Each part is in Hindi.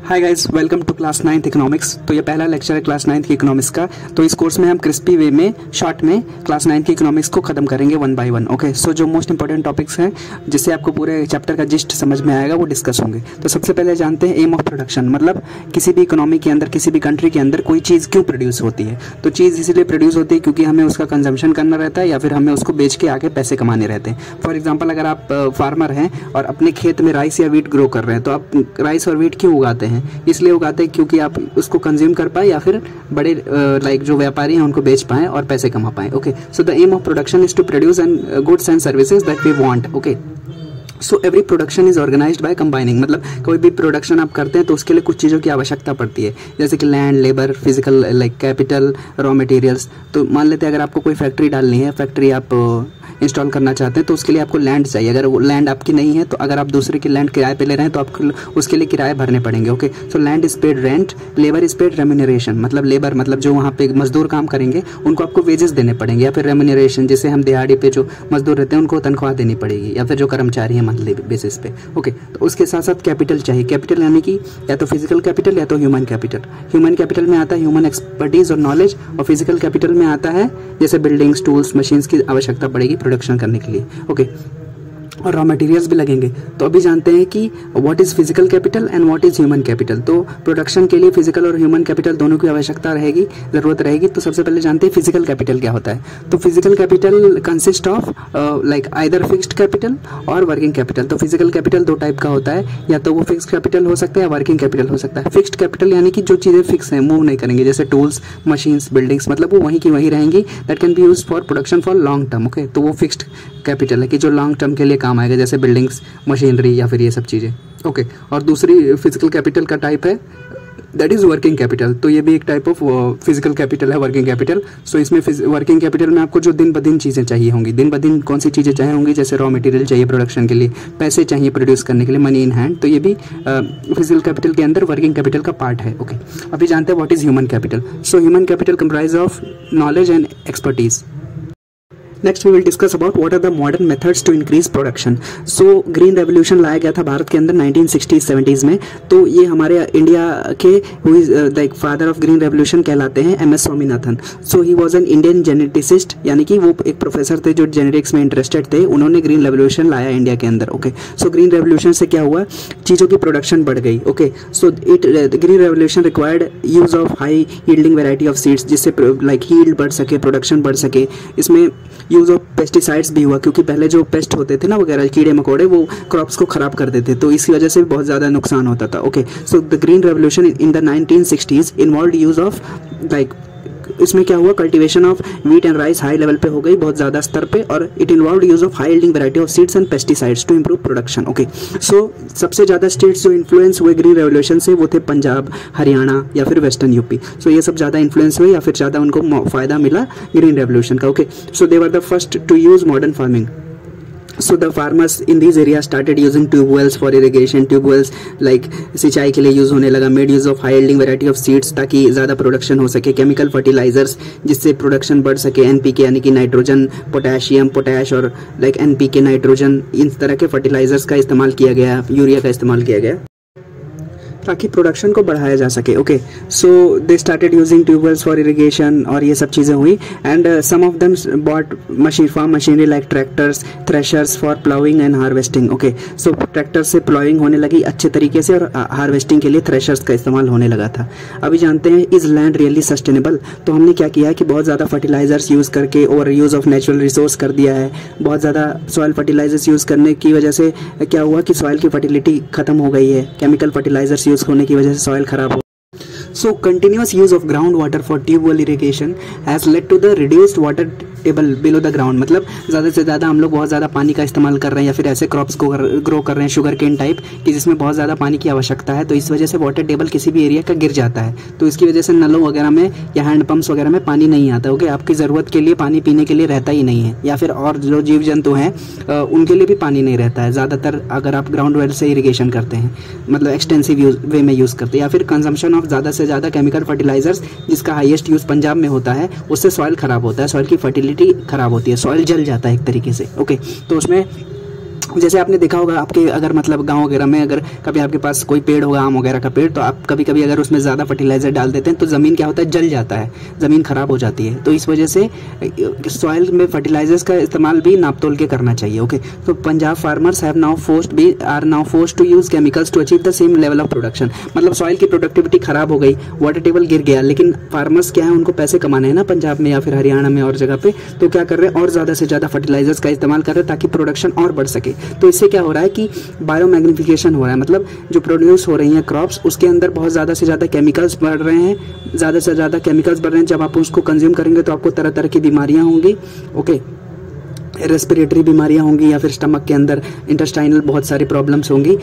Hi guys, welcome to class 9th economics. तो ये पहला लेक्चर है क्लास 9th की इकोनॉमिक्स का। तो इस कोर्स में हम क्रिस्पी वे में शॉर्ट में क्लास 9th की इकोनॉमिक्स को खत्म करेंगे वन बाय वन। ओके, सो जो मोस्ट इंपॉर्टेंट टॉपिक्स हैं जिससे आपको पूरे चैप्टर का जिस्ट समझ में आएगा वो डिस्कस होंगे। तो सबसे पहले जानते हैं एम ऑफ प्रोडक्शन, मतलब किसी भी इकोनॉमी के अंदर, किसी भी कंट्री के अंदर कोई चीज़ क्यों प्रोड्यूस होती है। तो चीज़ इसलिए प्रोड्यूस होती है क्योंकि हमें उसका कंजम्पशन करना रहता है या फिर हमें उसको बेच के आगे पैसे कमाने रहते हैं। फॉर एग्जाम्पल, अगर आप फार्मर हैं और अपने खेत में राइस या वीट ग्रो कर रहे हैं तो आप राइस और वीट क्यों उगाते हैं? इसलिए उगाते हैं क्योंकि आप उसको कंज्यूम कर पाए या फिर बड़े लाइक जो व्यापारी हैं उनको बेच पाएं और पैसे कमा पाएं। Okay, so the aim of production is to produce and goods and services that we want. Okay, so every production is organised by combining, मतलब कोई भी प्रोडक्शन आप करते हैं तो उसके लिए कुछ चीज़ों की आवश्यकता पड़ती है, जैसे कि land, labour, physical like capital, raw materials. तो मान लेते हैं अगर आपको कोई फैक्ट्री डालनी है, फैक्ट्री आप इंस्टॉल करना चाहते हैं तो उसके लिए आपको लैंड चाहिए। अगर वो लैंड आपकी नहीं है तो अगर आप दूसरे की लैंड किराए पे ले रहे हैं तो आपको उसके लिए किराए भरने पड़ेंगे। Okay, so land is paid rent, labour is paid remuneration, मतलब लेबर मतलब जो वहाँ पे मजदूर काम करेंगे उनको आपको वेजेस देने पड़ेंगे, या फिर रेम्यूनरेशन जैसे हम दिहाड़ी पे जो मजदूर रहते हैं उनको तनख्वाह देनी पड़ेगी, या फिर जो कर्मचारी हैं मंथली बेसिस पे। ओके, तो उसके साथ साथ कैपिटल चाहिए। कैपिटल यानी कि या तो फिजिकल कैपिटल या तो ह्यूमन कैपिटल। ह्यूमन कैपिटल में आता है ह्यूमन एक्सपर्टीज और नॉलेज, और फिजिकल कैपिटल में आता है जैसे बिल्डिंग्स, टूल्स, मशीन्स की आवश्यकता पड़ेगी प्रोडक्शन करने के लिए। ओके, और रॉ मटेरियल्स भी लगेंगे। तो अभी जानते हैं कि what is physical capital and what is human capital. तो प्रोडक्शन के लिए फिजिकल और ह्यूमन कैपिटल दोनों की आवश्यकता रहेगी, ज़रूरत रहेगी। तो सबसे पहले जानते हैं फिजिकल कैपिटल क्या होता है। तो physical capital consist of like either fixed capital और वर्किंग कैपिटल। तो फिजिकल कैपिटल दो टाइप का होता है, या तो वो फिक्स्ड कैपिटल हो सकता है या वर्किंग कैपिटल हो सकता है। फिक्स्ड कैपिटल यानी कि जो चीज़ें फिक्स हैं, मूव नहीं करेंगे, जैसे टूल्स, मशीन्स, बिल्डिंग्स, मतलब वो वहीं की वहीं रहेंगी। That can be use for production for long term. Okay, तो वो फिक्स्ड कैपिटल है कि जो लॉन्ग टर्म के लिए काम आएगा, जैसे बिल्डिंग्स, मशीनरी या फिर ये सब चीज़ें। ओके, और दूसरी फिजिकल कैपिटल का टाइप है दैट इज़ वर्किंग कैपिटल। तो ये भी एक टाइप ऑफ फिजिकल कैपिटल है, वर्किंग कैपिटल। सो इसमें वर्किंग कैपिटल में आपको जो दिन ब दिन चीज़ें चाहिए होंगी, दिन ब दिन कौन सी चीज़ें चाहिए होंगी, जैसे रॉ मटेरियल चाहिए प्रोडक्शन के लिए, पैसे चाहिए प्रोड्यूस करने के लिए, मनी इन हैंड। तो ये भी फिजिकल कैपिटल के अंदर वर्किंग कैपिटल का पार्ट है। ओके, अभी जानते हैं what is human capital. So human capital comprise of knowledge and expertise. Next we will discuss about what are the modern methods to increase production. So green revolution लाया गया था भारत के अंदर 1960s-70s में। तो ये हमारे इंडिया के like father of green revolution कहलाते हैं MS Swaminathan. So he was an Indian geneticist, यानी कि वो एक प्रोफेसर थे जो जेनेटिक्स में इंटरेस्टेड थे। उन्होंने ग्रीन रेवोल्यूशन लाया इंडिया के अंदर। ओके, सो ग्रीन रेवोल्यूशन से क्या हुआ, चीज़ों की प्रोडक्शन बढ़ गई। Okay, so green revolution required use of high yielding variety of seeds, जिससे लाइक यील्ड बढ़ सके, प्रोडक्शन बढ़ सके। इसमें यूज ऑफ पेस्टिसाइड्स भी हुआ, क्योंकि पहले जो पेस्ट होते थे ना वगैरह, कीड़े मकोड़े, वो क्रॉप्स को खराब कर देते, तो इसकी वजह से बहुत ज़्यादा नुकसान होता था। Okay, so the green revolution in the 1960s involve use of like, इसमें क्या हुआ, cultivation of wheat and rice high level पे हो गई, बहुत ज़्यादा स्तर पे, और it involve use of high yielding variety of seeds and pesticides to improve production. Okay, so सबसे ज़्यादा स्टेट्स जो इन्फ्लुएंस हुए ग्रीन रेवोल्यूशन से वो थे पंजाब, हरियाणा या फिर वेस्टर्न यूपी। सो ये सब ज़्यादा इन्फ्लुएंस हुए या फिर ज़्यादा उनको फ़ायदा मिला ग्रीन रेवोल्यूशन का। Okay, so they were the first to use modern farming. So the farmers in these areas started using tube wells for irrigation. Tube wells like सिंचाई के लिए यूज़ होने लगा। Made use of high yielding variety of seeds ताकि ज़्यादा प्रोडक्शन हो सके। Chemical fertilizers जिससे प्रोडक्शन बढ़ सके। NPK यानी कि नाइट्रोजन, पोटेशियम, पोटैश और लाइक NPK नाइट्रोजन, इन तरह के फर्टिलाइजर्स का इस्तेमाल किया गया, यूरिया का इस्तेमाल किया गया ताकि प्रोडक्शन को बढ़ाया जा सके। Okay, so they started using tubewells for irrigation और ये सब चीज़ें हुई। And some of them bought farm machinery like tractors, threshers for ploughing and harvesting. Okay, so tractor से प्लाउइंग होने लगी अच्छे तरीके से, और हार्वेस्टिंग के लिए थ्रेशर्स का इस्तेमाल होने लगा था। अभी जानते हैं इज लैंड रियली सस्टेनेबल। तो हमने क्या किया है कि बहुत ज़्यादा फर्टिलाइजर्स यूज़ करके over use of natural resource कर दिया है। बहुत ज़्यादा सॉइल फर्टिलाइजर्स यूज़ करने की वजह से क्या हुआ कि सॉइल की फर्टिलिटी खत्म हो गई है। केमिकल फर्टिलाइजर्स होने की वजह से सॉइल खराब हो। So continuous use of groundwater for tube well irrigation has led to the reduced water table below the ground। मतलब ज़्यादा से ज़्यादा हम लोग बहुत ज़्यादा पानी का इस्तेमाल कर रहे हैं, या फिर ऐसे क्रॉप्स को ग्रो कर रहे हैं शुगर केन टाइप कि जिसमें बहुत ज़्यादा पानी की आवश्यकता है। तो इस वजह से वाटर टेबल किसी भी एरिया का गिर जाता है। तो इसकी वजह से नलों वगैरह में या हैंड पम्प्स वगैरह में पानी नहीं आता। ओके, आपकी ज़रूरत के लिए पानी पीने के लिए रहता ही नहीं है, या फिर और जो जीव जंतु हैं उनके लिए भी पानी नहीं रहता है ज़्यादातर, अगर आप ग्राउंड वेल से इरीगेशन करते हैं, मतलब एक्सटेंसिव वे में यूज़ करते हैं। या फिर कंजम्पशन ऑफ ज़्यादा से ज़्यादा केमिकल फर्टिलाइजर्स, जिसका हाईएस्ट यूज़ पंजाब में होता है, उससे सॉइल ख़राब होता है, सॉइल की फर्टिलिटी ख़राब होती है, सॉइल जल जाता है एक तरीके से। ओके, तो उसमें जैसे आपने देखा होगा आपके अगर मतलब गांव वगैरह में अगर कभी आपके पास कोई पेड़ होगा आम वगैरह का पेड़, तो आप कभी कभी अगर उसमें ज़्यादा फर्टिलाइज़र डाल देते हैं तो ज़मीन क्या होता है, जल जाता है, ज़मीन ख़राब हो जाती है। तो इस वजह से सॉइल में फर्टिलाइजर्स का इस्तेमाल भी नाप तोल के करना चाहिए। ओके, तो Punjab farmers are now forced to use chemicals to achieve the same level of production. मतलब सॉइल की प्रोडक्टिविटी ख़राब हो गई, वाटर टेबल गिर गया, लेकिन फार्मर्स क्या है, उनको पैसे कमाने हैं ना पंजाब में या फिर हरियाणा में और जगह पे, तो क्या कर रहे हैं, और ज़्यादा से ज़्यादा फर्टिलाइजर्स का इस्तेमाल कर रहे हैं ताकि प्रोडक्शन और बढ़ सके। तो इससे क्या हो रहा है कि बायोमैग्निफिकेशन हो रहा है, मतलब जो प्रोड्यूस हो रही हैं क्रॉप्स उसके अंदर बहुत ज़्यादा से ज़्यादा केमिकल्स बढ़ रहे हैं, ज़्यादा से ज़्यादा केमिकल्स बढ़ रहे हैं। जब आप उसको कंज्यूम करेंगे तो आपको तरह तरह की बीमारियां होंगी। ओके, रेस्पिरेटरी बीमारियां होंगी या फिर स्टमक के अंदर इंटेस्टाइनल बहुत सारी प्रॉब्लम्स होंगी,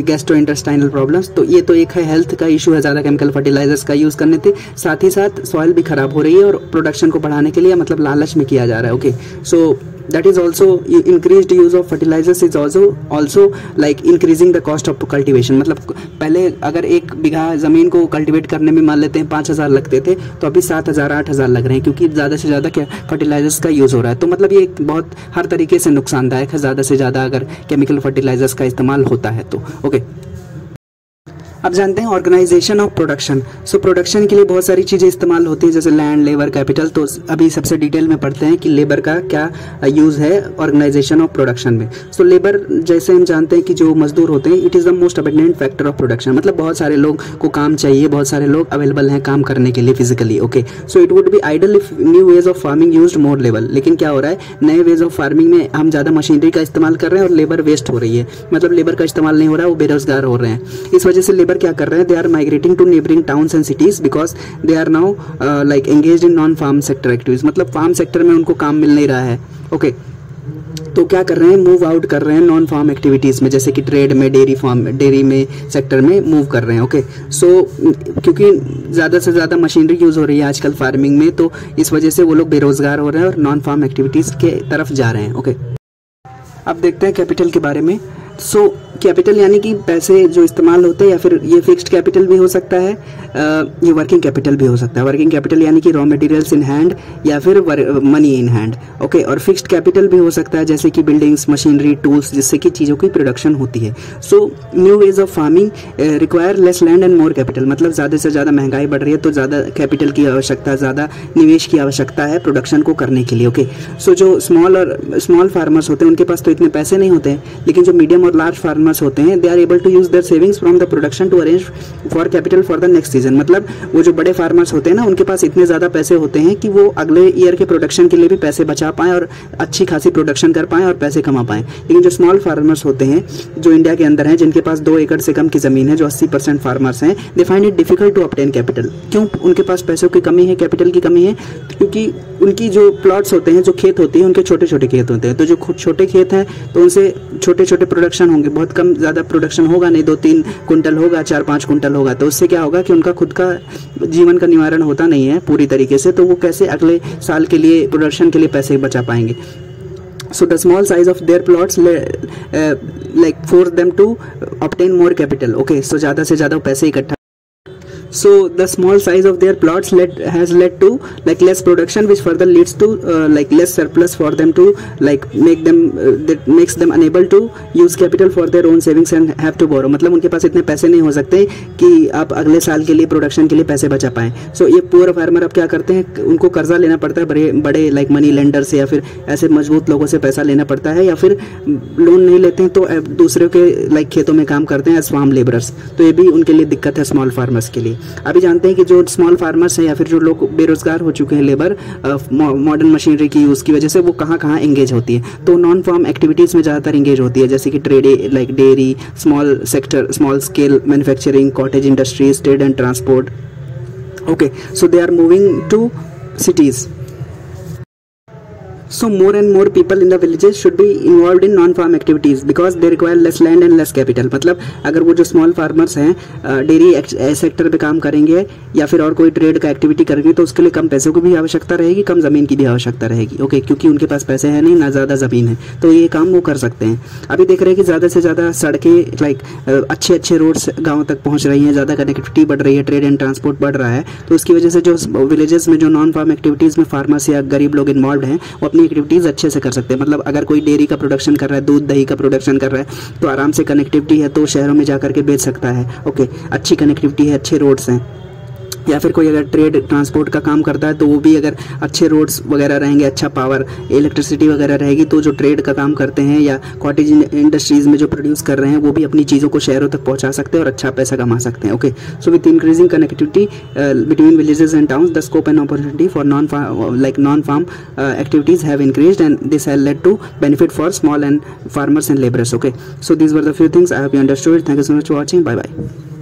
गैस्ट्रो इंटेस्टाइनल प्रॉब्लम्स। तो ये तो एक है हेल्थ का इशू है ज़्यादा केमिकल फर्टिलाइजर्स का यूज़ करने से, साथ ही साथ सॉइल भी खराब हो रही है और प्रोडक्शन को बढ़ाने के लिए मतलब लालच में किया जा रहा है। Okay, so that is also increased use of fertilizers is also like increasing the cost of cultivation। मतलब पहले अगर 1 बीघा ज़मीन को कल्टीवेट करने में मान लेते हैं 5,000 लगते थे, तो अभी 7,000 8,000 लग रहे हैं, क्योंकि ज़्यादा से ज़्यादा क्या फर्टिलाइजर्स का यूज़ हो रहा है। तो मतलब ये बहुत हर तरीके से नुकसानदायक है ज़्यादा से ज़्यादा अगर केमिकल फर्टिलाइजर्स का इस्तेमाल होता है तो। ओके, अब जानते हैं organisation of production. So production के लिए बहुत सारी चीज़ें इस्तेमाल होती हैं, जैसे लैंड, लेबर, कैपिटल। तो अभी सबसे डिटेल में पढ़ते हैं कि लेबर का क्या यूज़ है ऑर्गेनाइजेशन ऑफ प्रोडक्शन में। सो लेबर, जैसे हम जानते हैं कि जो मजदूर होते हैं, it is the most abundant factor of production. मतलब बहुत सारे लोग को काम चाहिए, बहुत सारे लोग अवेलेबल हैं काम करने के लिए physically. Okay, so it would be ideal if new ways of farming used more labour. लेकिन क्या हो रहा है, नए वेज ऑफ फार्मिंग में हम ज़्यादा मशीनरी का इस्तेमाल कर रहे हैं और लेबर वेस्ट हो रही है, मतलब लेबर का इस्तेमाल नहीं हो रहा है, वो बेरोजगार हो रहे हैं। इस वजह से लेबर क्या कर रहे हैं, they are migrating to neighbouring towns and cities because they are now like engaged in non farm sector activities. मतलब फार्म सेक्टर में उनको काम मिल नहीं रहा है। ओके, तो क्या कर रहे हैं, मूव आउट कर रहे हैं नॉन फार्म एक्टिविटीज़ में, जैसे कि ट्रेड में, डेयरी में सेक्टर में मूव कर रहे हैं। ओके, सो क्योंकि ज़्यादा से ज़्यादा मशीनरी यूज़ हो रही है आजकल फार्मिंग में, तो इस वजह से वो लोग बेरोजगार हो रहे हैं और नॉन फार्म एक्टिविटीज़ के तरफ जा रहे हैं। ओके, अब देखते हैं कैपिटल के बारे में। सो कैपिटल यानी कि पैसे जो इस्तेमाल होते हैं, या फिर ये फिक्स्ड कैपिटल भी हो सकता है, ये वर्किंग कैपिटल भी हो सकता है। वर्किंग कैपिटल यानी कि रॉ मटेरियल्स इन हैंड या फिर मनी इन हैंड। ओके, और फिक्स्ड कैपिटल भी हो सकता है जैसे कि बिल्डिंग्स, मशीनरी, टूल्स, जिससे कि चीज़ों की प्रोडक्शन होती है। So new ways of farming require less land and more capital. मतलब ज़्यादा से ज़्यादा महंगाई बढ़ रही है तो ज़्यादा कैपिटल की आवश्यकता, ज़्यादा निवेश की आवश्यकता है प्रोडक्शन को करने के लिए। ओके, सो जो स्मॉल फार्मर्स होते हैं उनके पास तो इतने पैसे नहीं होते हैं, लेकिन जो मीडियम और लार्ज फार्मर्स होते हैं, they are able to use their savings from the production to arrange for capital for the next season. मतलब वो जो बड़े फार्मर्स होते हैं ना, उनके पास इतने ज़्यादा पैसे होते हैं कि वो अगले ईयर के प्रोडक्शन के लिए भी पैसे बचा पाएं और अच्छी खासी प्रोडक्शन कर पाएं और पैसे कमा पाएं। लेकिन जो स्मॉल फार्मर्स होते हैं, जो इंडिया के अंदर हैं, जिनके पास 2 एकड़ से कम की ज़मीन है, जो 80% फार्मर्स हैं, they find it difficult to obtain capital. क्यों उनके पास पैसों की कमी है, कैपिटल की कमी है? क्योंकि उनकी जो प्लॉट्स होते हैं, जो खेत होते हैं, उनके छोटे छोटे खेत होते हैं। तो जो छोटे खेत हैं तो उनसे छोटे छोटे प्रोडक्शन होंगे, बहुत कम, ज़्यादा प्रोडक्शन होगा नहीं, 2-3 कुंटल होगा, 4-5 कुंटल होगा। तो उससे क्या होगा कि उनका खुद का जीवन का निवारण होता नहीं है पूरी तरीके से, तो वो कैसे अगले साल के लिए प्रोडक्शन के लिए पैसे बचा पाएंगे। So the small size of their plots like force them to obtain more capital. Okay, so ज़्यादा से ज़्यादा पैसे इकट्ठा। So the small size of their plots has led to like less production, which further leads to like less surplus for them to like that makes them unable to use capital for their own savings and have to borrow। मतलब उनके पास इतने पैसे नहीं हो सकते कि आप अगले साल के लिए प्रोडक्शन के लिए पैसे बचा पाएं। सो ये पुअर फार्मर अब क्या करते हैं, उनको कर्जा लेना पड़ता है बड़े लाइक मनी लेंडर से, या फिर ऐसे मजबूत लोगों से पैसा लेना पड़ता है, या फिर लोन नहीं लेते हैं तो दूसरे के लाइक खेतों में काम करते हैं एज फार्म लेबरर्स। तो ये भी उनके लिए दिक्कत है स्मॉल फार्मर्स के लिए। अभी जानते हैं कि जो स्मॉल फार्मर्स हैं या फिर जो लोग बेरोजगार हो चुके हैं, लेबर मॉडर्न मशीनरी की यूज़ की वजह से, वो कहाँ कहाँ एंगेज होती है। तो नॉन फार्म एक्टिविटीज़ में ज़्यादातर एंगेज होती है, जैसे कि trade like dairy, small scale manufacturing, cottage industries, trade and transport. Okay, so they are moving to cities. So more and more people in the villages should be involved in non-farm activities because they require less land and less capital। मतलब अगर वो जो स्मॉल फार्मर्स हैं डेयरी सेक्टर पे काम करेंगे या फिर और कोई ट्रेड का एक्टिविटी करेंगे, तो उसके लिए कम पैसों की भी आवश्यकता रहेगी, कम ज़मीन की भी आवश्यकता रहेगी। ओके, क्योंकि उनके पास पैसे हैं नहीं, ना ज़्यादा ज़मीन है, तो ये काम वो कर सकते हैं। अभी देख रहे हैं कि ज़्यादा से ज़्यादा सड़कें लाइक अच्छे रोड्स गाँव तक पहुँच रही हैं, ज़्यादा कनेक्टिविटी बढ़ रही है, ट्रेड एंड ट्रांसपोर्ट बढ़ रहा है। तो उसकी वजह से जो विलेजेस में जो नॉन फार्म एक्टिविटीज़ में फार्मर्स या गरीब लोग इन्वॉल्व हैं, वो अपनी एक्टिविटीज़ अच्छे से कर सकते हैं। मतलब अगर कोई डेयरी का प्रोडक्शन कर रहा है, दूध दही का प्रोडक्शन कर रहा है, तो आराम से कनेक्टिविटी है तो शहरों में जा करके बेच सकता है। ओके, अच्छी कनेक्टिविटी है, अच्छे रोड्स हैं। या फिर कोई अगर ट्रेड ट्रांसपोर्ट का काम करता है तो वो भी अगर अच्छे रोड्स वगैरह रहेंगे, अच्छा पावर इलेक्ट्रिसिटी वगैरह रहेगी, तो जो ट्रेड का काम करते हैं या कॉटेज इंडस्ट्रीज़ में जो प्रोड्यूस कर रहे हैं वो भी अपनी चीज़ों को शहरों तक पहुंचा सकते हैं और अच्छा पैसा कमा सकते हैं। Okay, so with increasing connectivity between villages and towns, the scope and opportunity for non farm activities have increased, and this has led to benefit for small and farmers and laborers. Okay, so these were the few things I hope you understood. Thank you so much for watching. Bye bye.